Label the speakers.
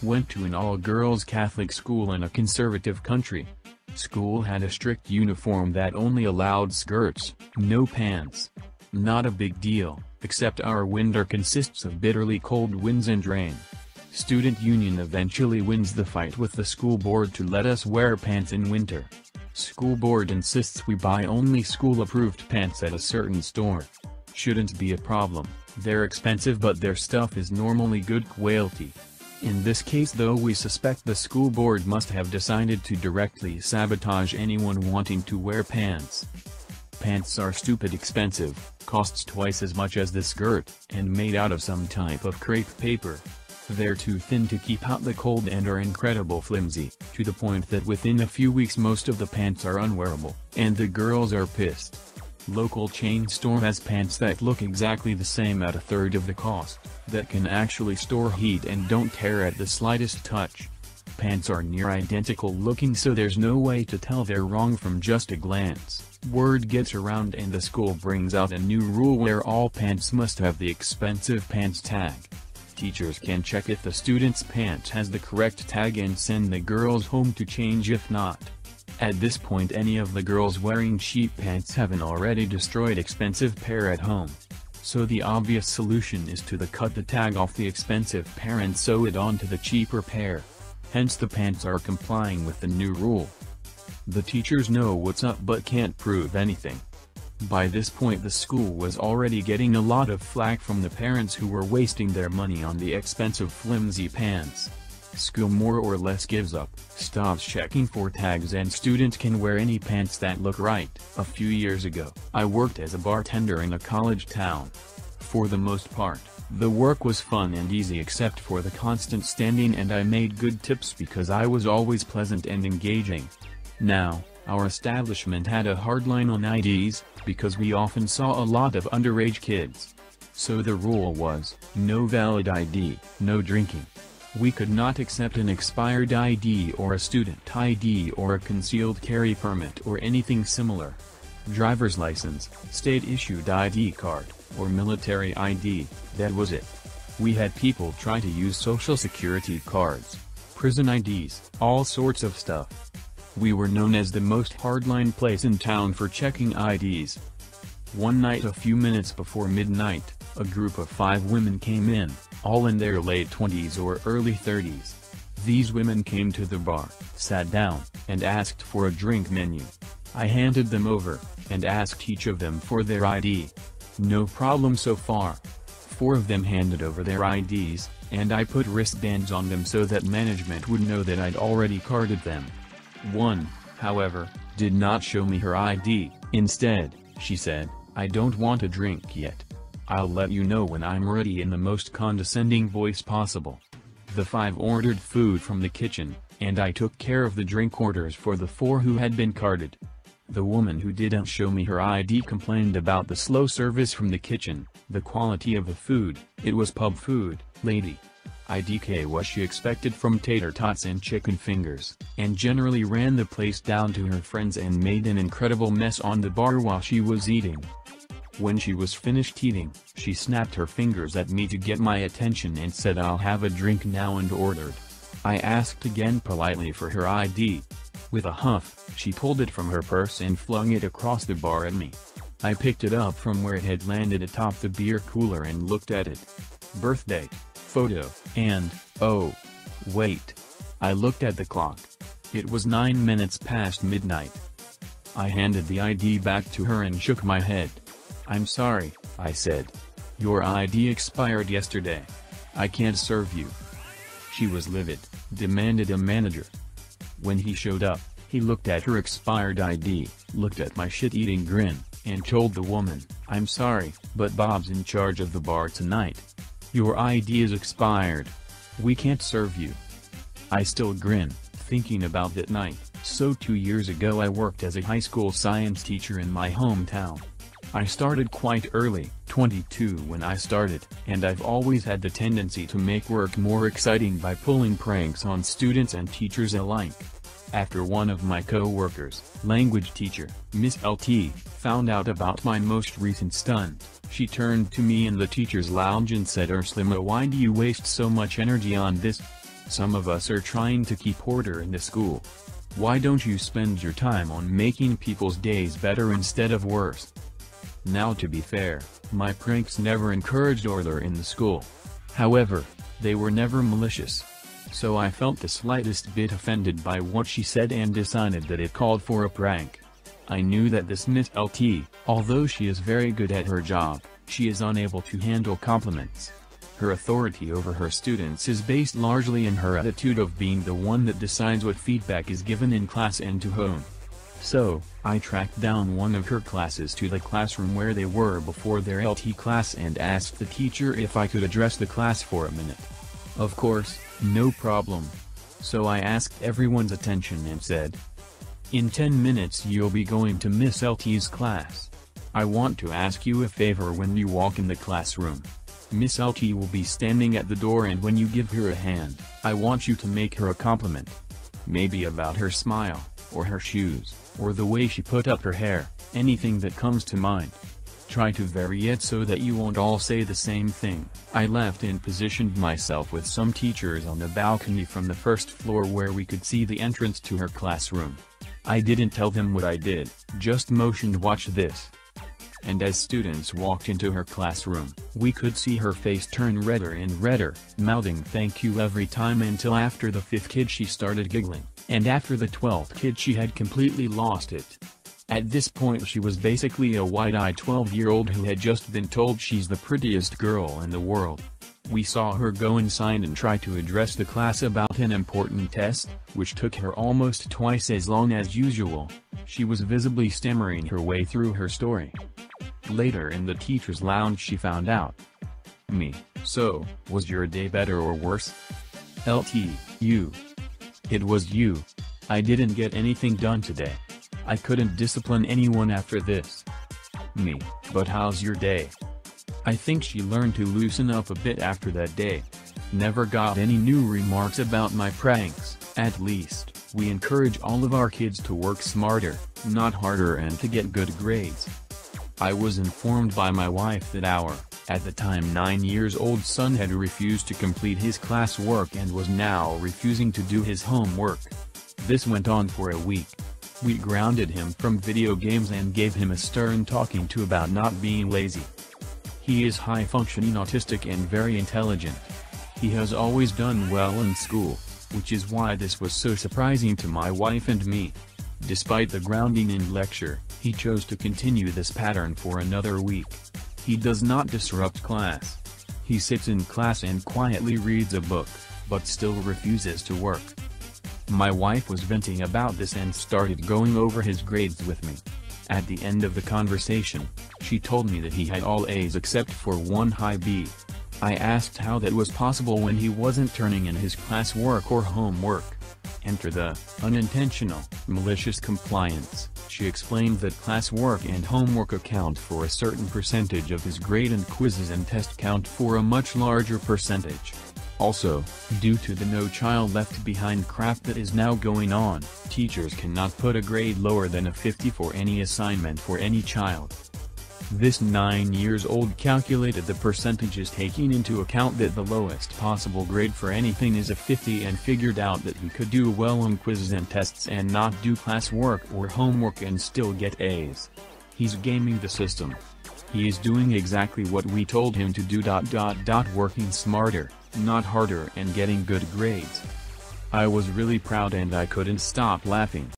Speaker 1: Went to an all-girls Catholic school in a conservative country. School had a strict uniform that only allowed skirts, no pants. Not a big deal, except our winter consists of bitterly cold winds and rain. Student union eventually wins the fight with the school board to let us wear pants in winter. School board insists we buy only school-approved pants at a certain store. Shouldn't be a problem, they're expensive but their stuff is normally good quality. In this case though we suspect the school board must have decided to directly sabotage anyone wanting to wear pants. Pants are stupid expensive, costs twice as much as the skirt, and made out of some type of crepe paper. They're too thin to keep out the cold and are incredible flimsy, to the point that within a few weeks most of the pants are unwearable, and the girls are pissed. Local chain store has pants that look exactly the same at a third of the cost, that can actually store heat and don't tear at the slightest touch. Pants are near identical looking so there's no way to tell they're wrong from just a glance. Word gets around and the school brings out a new rule where all pants must have the expensive pants tag. Teachers can check if the student's pants has the correct tag and send the girls home to change if not. At this point any of the girls wearing cheap pants have an already destroyed expensive pair at home. So the obvious solution is to cut the tag off the expensive pair and sew it onto the cheaper pair. Hence the pants are complying with the new rule. The teachers know what's up but can't prove anything. By this point the school was already getting a lot of flack from the parents who were wasting their money on the expensive flimsy pants. School more or less gives up, stops checking for tags and students can wear any pants that look right. A few years ago, I worked as a bartender in a college town. For the most part, the work was fun and easy except for the constant standing and I made good tips because I was always pleasant and engaging. Now, our establishment had a hard line on IDs, because we often saw a lot of underage kids. So the rule was, no valid ID, no drinking. We could not accept an expired ID or a student ID or a concealed carry permit or anything similar. Driver's license, state-issued ID card, or military ID, that was it. We had people try to use social security cards, prison IDs, all sorts of stuff. We were known as the most hardline place in town for checking IDs. One night a few minutes before midnight, a group of 5 women came in, all in their late 20s or early 30s. These women came to the bar, sat down, and asked for a drink menu. I handed them over, and asked each of them for their ID. No problem so far. 4 of them handed over their IDs, and I put wristbands on them so that management would know that I'd already carded them. One, however, did not show me her ID. Instead, she said, "I don't want a drink yet. I'll let you know when I'm ready," in the most condescending voice possible. The 5 ordered food from the kitchen, and I took care of the drink orders for the 4 who had been carded. The woman who didn't show me her ID complained about the slow service from the kitchen, the quality of the food. "It was pub food, lady. IDK what she expected from tater tots and chicken fingers," and generally ran the place down to her friends and made an incredible mess on the bar while she was eating. When she was finished eating, she snapped her fingers at me to get my attention and said I'll have a drink now and ordered. I asked again politely for her ID. With a huff, she pulled it from her purse and flung it across the bar at me. I picked it up from where it had landed atop the beer cooler and looked at it. Birthday, photo, and, oh, wait. I looked at the clock. It was 9 minutes past midnight. I handed the ID back to her and shook my head. "I'm sorry," I said. "Your ID expired yesterday. I can't serve you." She was livid, demanded a manager. When he showed up, he looked at her expired ID, looked at my shit-eating grin, and told the woman, "I'm sorry, but Bob's in charge of the bar tonight. Your ID is expired. We can't serve you." I still grin, thinking about that night. So 2 years ago I worked as a high school science teacher in my hometown. I started quite early, 22 when I started, and I've always had the tendency to make work more exciting by pulling pranks on students and teachers alike. After one of my co-workers, language teacher, Miss LT, found out about my most recent stunt, she turned to me in the teacher's lounge and said, "Urslima, why do you waste so much energy on this? Some of us are trying to keep order in the school. Why don't you spend your time on making people's days better instead of worse? Now, to be fair, my pranks never encouraged order in the school. However, they were never malicious. So I felt the slightest bit offended by what she said and decided that it called for a prank. I knew that this Miss LT, although she is very good at her job, she is unable to handle compliments. Her authority over her students is based largely in her attitude of being the one that decides what feedback is given in class and to whom. So, I tracked down one of her classes to the classroom where they were before their LT class and asked the teacher if I could address the class for a minute. Of course, no problem. So I asked everyone's attention and said, "In 10 minutes you'll be going to Miss LT's class. I want to ask you a favor when you walk in the classroom. Miss LT will be standing at the door, and when you give her a hand, I want you to make her a compliment. Maybe about her smile, or her shoes, or the way she put up her hair, anything that comes to mind. Try to vary it so that you won't all say the same thing." I left and positioned myself with some teachers on the balcony from the first floor where we could see the entrance to her classroom. I didn't tell them what I did, just motioned, "Watch this." And as students walked into her classroom, we could see her face turn redder and redder, mouthing "thank you" every time, until after the 5th kid she started giggling, and after the 12th kid she had completely lost it. At this point she was basically a wide-eyed 12-year-old who had just been told she's the prettiest girl in the world. We saw her go inside and try to address the class about an important test, which took her almost twice as long as usual. She was visibly stammering her way through her story. Later in the teacher's lounge she found out. Me: "So, was your day better or worse?" LT: "You. It was you. I didn't get anything done today. I couldn't discipline anyone after this." Me: "But how's your day?" I think she learned to loosen up a bit after that day. Never got any new remarks about my pranks. At least, we encourage all of our kids to work smarter, not harder, and to get good grades. I was informed by my wife that our, at the time 9-year-old son had refused to complete his classwork and was now refusing to do his homework. This went on for a week. We grounded him from video games and gave him a stern talking to about not being lazy. He is high-functioning autistic and very intelligent. He has always done well in school, which is why this was so surprising to my wife and me. Despite the grounding in lecture, he chose to continue this pattern for another week. He does not disrupt class. He sits in class and quietly reads a book, but still refuses to work. My wife was venting about this and started going over his grades with me. At the end of the conversation, she told me that he had all A's except for one high B. I asked how that was possible when he wasn't turning in his classwork or homework. Enter the unintentional, malicious compliance. She explained that classwork and homework account for a certain percentage of his grade and quizzes and tests count for a much larger percentage. Also, due to the No Child Left Behind crap that is now going on, teachers cannot put a grade lower than a 50 for any assignment for any child. This 9-year-old calculated the percentages taking into account that the lowest possible grade for anything is a 50 and figured out that he could do well on quizzes and tests and not do classwork or homework and still get A's. He's gaming the system. He is doing exactly what we told him to do. Working smarter, not harder, and getting good grades. I was really proud and I couldn't stop laughing.